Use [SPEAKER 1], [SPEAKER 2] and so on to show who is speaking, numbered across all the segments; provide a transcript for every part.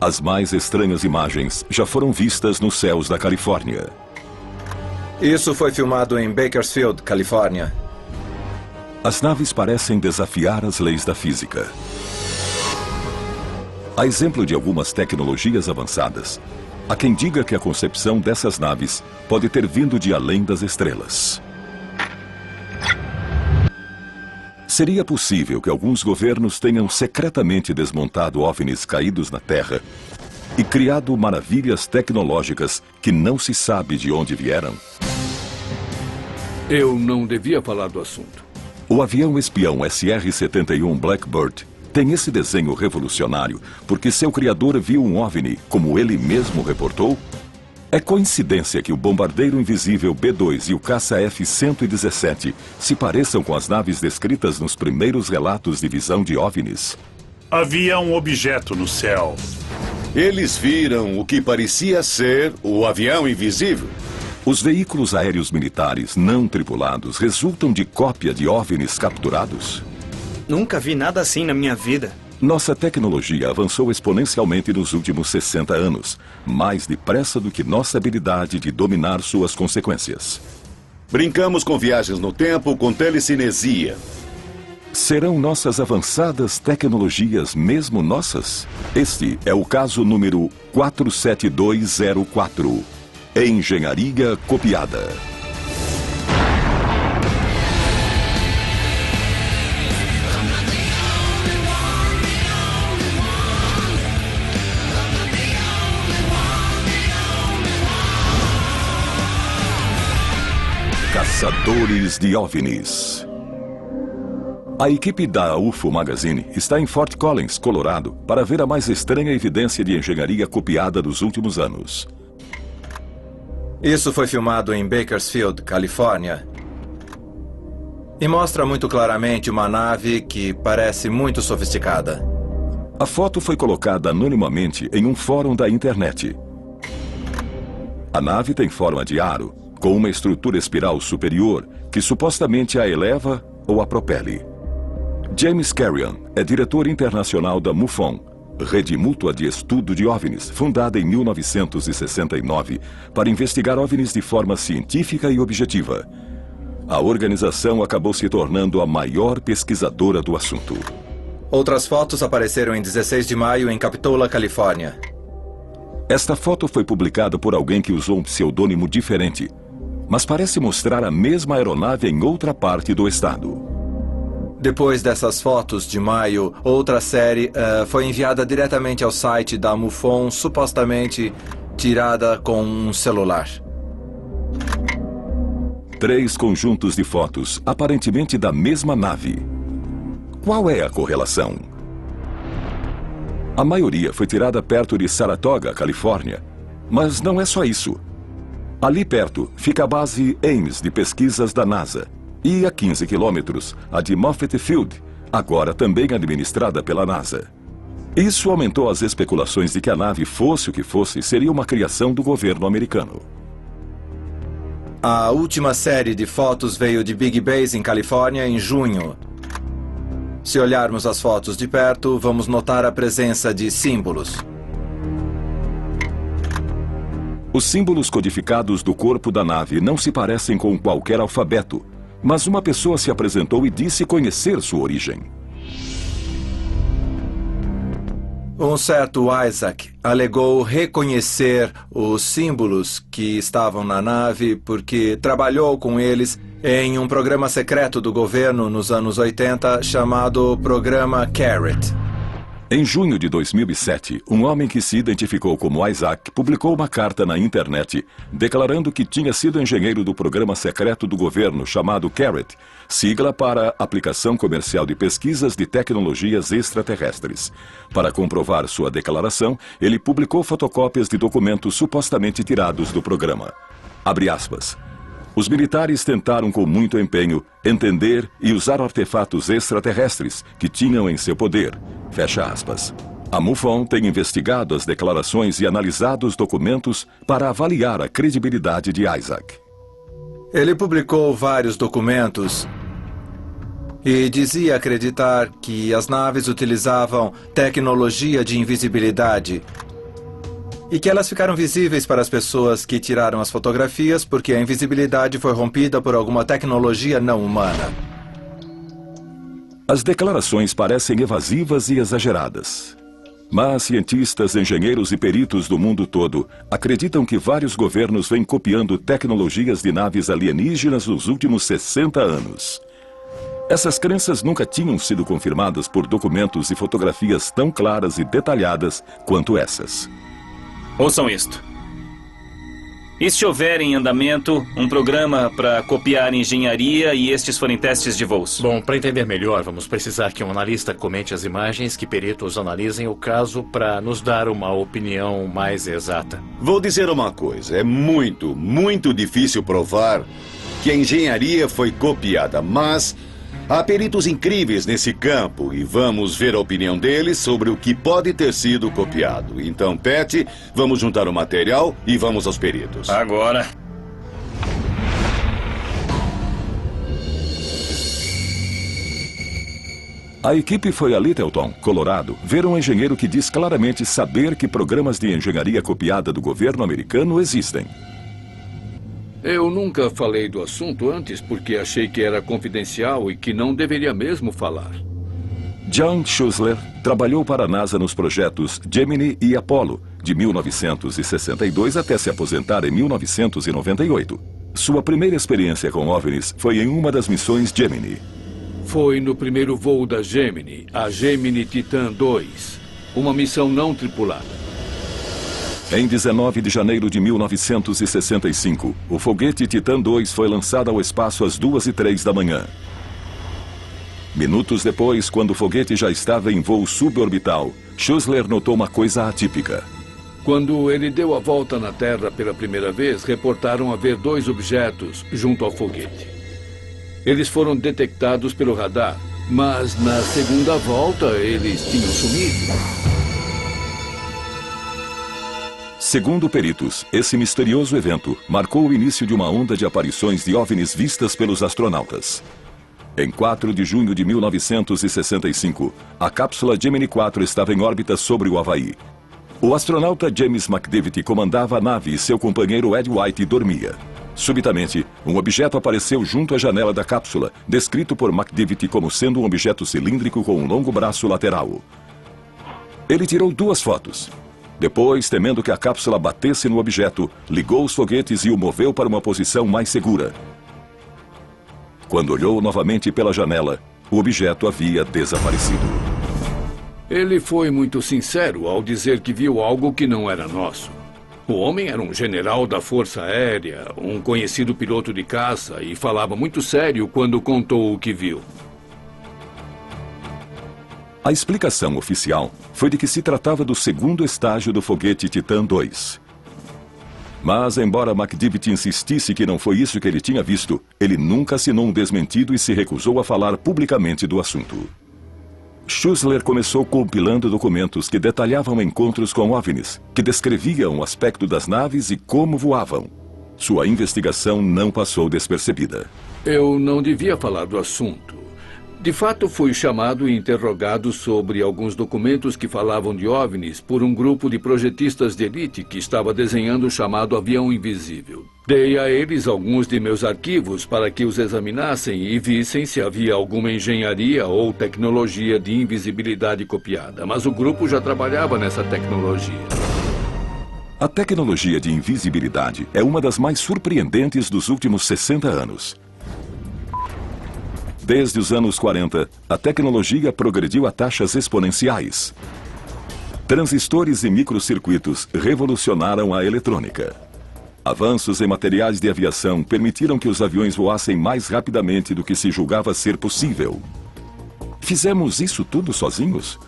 [SPEAKER 1] As mais estranhas imagens já foram vistas nos céus da Califórnia.
[SPEAKER 2] Isso foi filmado em Bakersfield, Califórnia.
[SPEAKER 1] As naves parecem desafiar as leis da física. A exemplo de algumas tecnologias avançadas, há quem diga que a concepção dessas naves pode ter vindo de além das estrelas. Seria possível que alguns governos tenham secretamente desmontado OVNIs caídos na Terra e criado maravilhas tecnológicas que não se sabe de onde vieram?
[SPEAKER 3] Eu não devia falar do assunto.
[SPEAKER 1] O avião espião SR-71 Blackbird tem esse desenho revolucionário porque seu criador viu um OVNI, como ele mesmo reportou? É coincidência que o bombardeiro invisível B-2 e o caça F-117 se pareçam com as naves descritas nos primeiros relatos de visão de OVNIs?
[SPEAKER 4] Havia um objeto no céu.
[SPEAKER 5] Eles viram o que parecia ser o avião invisível.
[SPEAKER 1] Os veículos aéreos militares não tripulados resultam de cópia de OVNIs capturados?
[SPEAKER 6] Nunca vi nada assim na minha vida.
[SPEAKER 1] Nossa tecnologia avançou exponencialmente nos últimos 60 anos, mais depressa do que nossa habilidade de dominar suas consequências.
[SPEAKER 5] Brincamos com viagens no tempo, com telecinesia.
[SPEAKER 1] Serão nossas avançadas tecnologias mesmo nossas? Este é o caso número 47204. Engenharia copiada. Caçadores de OVNIs. A equipe da UFO Magazine está em Fort Collins, Colorado, para ver a mais estranha evidência de engenharia copiada dos últimos anos.
[SPEAKER 2] Isso foi filmado em Bakersfield, Califórnia. E mostra muito claramente uma nave que parece muito sofisticada.
[SPEAKER 1] A foto foi colocada anonimamente em um fórum da internet. A nave tem forma de aro, com uma estrutura espiral superior que supostamente a eleva ou a propele. James Carrion é diretor internacional da MUFON, Rede Mútua de Estudo de OVNIs, fundada em 1969 para investigar OVNIs de forma científica e objetiva. A organização acabou se tornando a maior pesquisadora do assunto.
[SPEAKER 2] Outras fotos apareceram em 16 de maio em Capitola, Califórnia.
[SPEAKER 1] Esta foto foi publicada por alguém que usou um pseudônimo diferente, mas parece mostrar a mesma aeronave em outra parte do estado.
[SPEAKER 2] Depois dessas fotos de maio, outra série foi enviada diretamente ao site da MUFON, supostamente tirada com um celular.
[SPEAKER 1] 3 conjuntos de fotos, aparentemente da mesma nave. Qual é a correlação? A maioria foi tirada perto de Saratoga, Califórnia. Mas não é só isso. Ali perto fica a base Ames de pesquisas da NASA. E a 15 quilômetros, a de Moffett Field, agora também administrada pela NASA. Isso aumentou as especulações de que a nave, fosse o que fosse, seria uma criação do governo americano.
[SPEAKER 2] A última série de fotos veio de Big Base, em Califórnia, em junho. Se olharmos as fotos de perto, vamos notar a presença de símbolos.
[SPEAKER 1] Os símbolos codificados do corpo da nave não se parecem com qualquer alfabeto, mas uma pessoa se apresentou e disse conhecer sua origem.
[SPEAKER 2] Um certo Isaac alegou reconhecer os símbolos que estavam na nave porque trabalhou com eles em um programa secreto do governo nos anos 80 chamado Programa Carrot.
[SPEAKER 1] Em junho de 2007, um homem que se identificou como Isaac publicou uma carta na internet declarando que tinha sido engenheiro do programa secreto do governo chamado Carrot, sigla para Aplicação Comercial de Pesquisas de Tecnologias Extraterrestres. Para comprovar sua declaração, ele publicou fotocópias de documentos supostamente tirados do programa. Abre aspas. Os militares tentaram com muito empenho entender e usar artefatos extraterrestres que tinham em seu poder. Fecha aspas. A MUFON tem investigado as declarações e analisado os documentos para avaliar a credibilidade de Isaac.
[SPEAKER 2] Ele publicou vários documentos e dizia acreditar que as naves utilizavam tecnologia de invisibilidade e que elas ficaram visíveis para as pessoas que tiraram as fotografias porque a invisibilidade foi rompida por alguma tecnologia não humana.
[SPEAKER 1] As declarações parecem evasivas e exageradas. Mas cientistas, engenheiros e peritos do mundo todo acreditam que vários governos vêm copiando tecnologias de naves alienígenas nos últimos 60 anos. Essas crenças nunca tinham sido confirmadas por documentos e fotografias tão claras e detalhadas quanto essas.
[SPEAKER 7] Ouçam isto. E se houver em andamento um programa para copiar engenharia e estes forem testes de voos?
[SPEAKER 8] Bom, para entender melhor, vamos precisar que um analista comente as imagens, que peritos analisem o caso para nos dar uma opinião mais exata.
[SPEAKER 5] Vou dizer uma coisa, é muito, muito difícil provar que a engenharia foi copiada, mas há peritos incríveis nesse campo e vamos ver a opinião deles sobre o que pode ter sido copiado. Então, Pat, vamos juntar o material e vamos aos peritos.
[SPEAKER 7] Agora.
[SPEAKER 1] A equipe foi a Littleton, Colorado, ver um engenheiro que diz claramente saber que programas de engenharia copiada do governo americano existem.
[SPEAKER 3] Eu nunca falei do assunto antes porque achei que era confidencial e que não deveria mesmo falar.
[SPEAKER 1] John Schuessler trabalhou para a NASA nos projetos Gemini e Apollo, de 1962 até se aposentar em 1998. Sua primeira experiência com OVNIs foi em uma das missões Gemini.
[SPEAKER 3] Foi no primeiro voo da Gemini, a Gemini Titan II, uma missão não tripulada.
[SPEAKER 1] Em 19 de janeiro de 1965, o foguete Titan II foi lançado ao espaço às 2h03 da manhã. Minutos depois, quando o foguete já estava em voo suborbital, Schuessler notou uma coisa atípica.
[SPEAKER 3] Quando ele deu a volta na Terra pela primeira vez, reportaram haver 2 objetos junto ao foguete. Eles foram detectados pelo radar, mas na segunda volta eles tinham sumido.
[SPEAKER 1] Segundo peritos, esse misterioso evento marcou o início de uma onda de aparições de OVNIs vistas pelos astronautas. Em 4 de junho de 1965, a cápsula Gemini 4 estava em órbita sobre o Havaí. O astronauta James McDivitt comandava a nave e seu companheiro Ed White dormia. Subitamente, um objeto apareceu junto à janela da cápsula, descrito por McDivitt como sendo um objeto cilíndrico com um longo braço lateral. Ele tirou 2 fotos. Depois, temendo que a cápsula batesse no objeto, ligou os foguetes e o moveu para uma posição mais segura. Quando olhou novamente pela janela, o objeto havia desaparecido.
[SPEAKER 3] Ele foi muito sincero ao dizer que viu algo que não era nosso. O homem era um general da Força Aérea, um conhecido piloto de caça e falava muito sério quando contou o que viu.
[SPEAKER 1] A explicação oficial foi de que se tratava do segundo estágio do foguete Titan II. Mas, embora McDivitt insistisse que não foi isso que ele tinha visto, ele nunca assinou um desmentido e se recusou a falar publicamente do assunto. Schuessler começou compilando documentos que detalhavam encontros com OVNIs, que descreviam o aspecto das naves e como voavam. Sua investigação não passou despercebida.
[SPEAKER 3] Eu não devia falar do assunto. De fato, fui chamado e interrogado sobre alguns documentos que falavam de OVNIs por um grupo de projetistas de elite que estava desenhando o chamado avião invisível. Dei a eles alguns de meus arquivos para que os examinassem e vissem se havia alguma engenharia ou tecnologia de invisibilidade copiada, mas o grupo já trabalhava nessa tecnologia.
[SPEAKER 1] A tecnologia de invisibilidade é uma das mais surpreendentes dos últimos 60 anos. Desde os anos 40, a tecnologia progrediu a taxas exponenciais. Transistores e microcircuitos revolucionaram a eletrônica. Avanços em materiais de aviação permitiram que os aviões voassem mais rapidamente do que se julgava ser possível. Fizemos isso tudo sozinhos?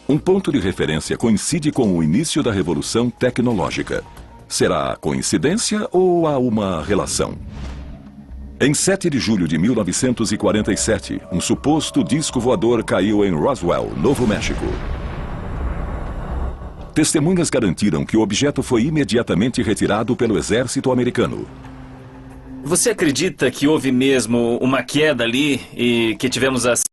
[SPEAKER 1] Um ponto de referência coincide com o início da revolução tecnológica. Será coincidência ou há uma relação? Em 7 de julho de 1947, um suposto disco voador caiu em Roswell, Novo México. Testemunhas garantiram que o objeto foi imediatamente retirado pelo exército americano.
[SPEAKER 7] Você acredita que houve mesmo uma queda ali e que tivemos as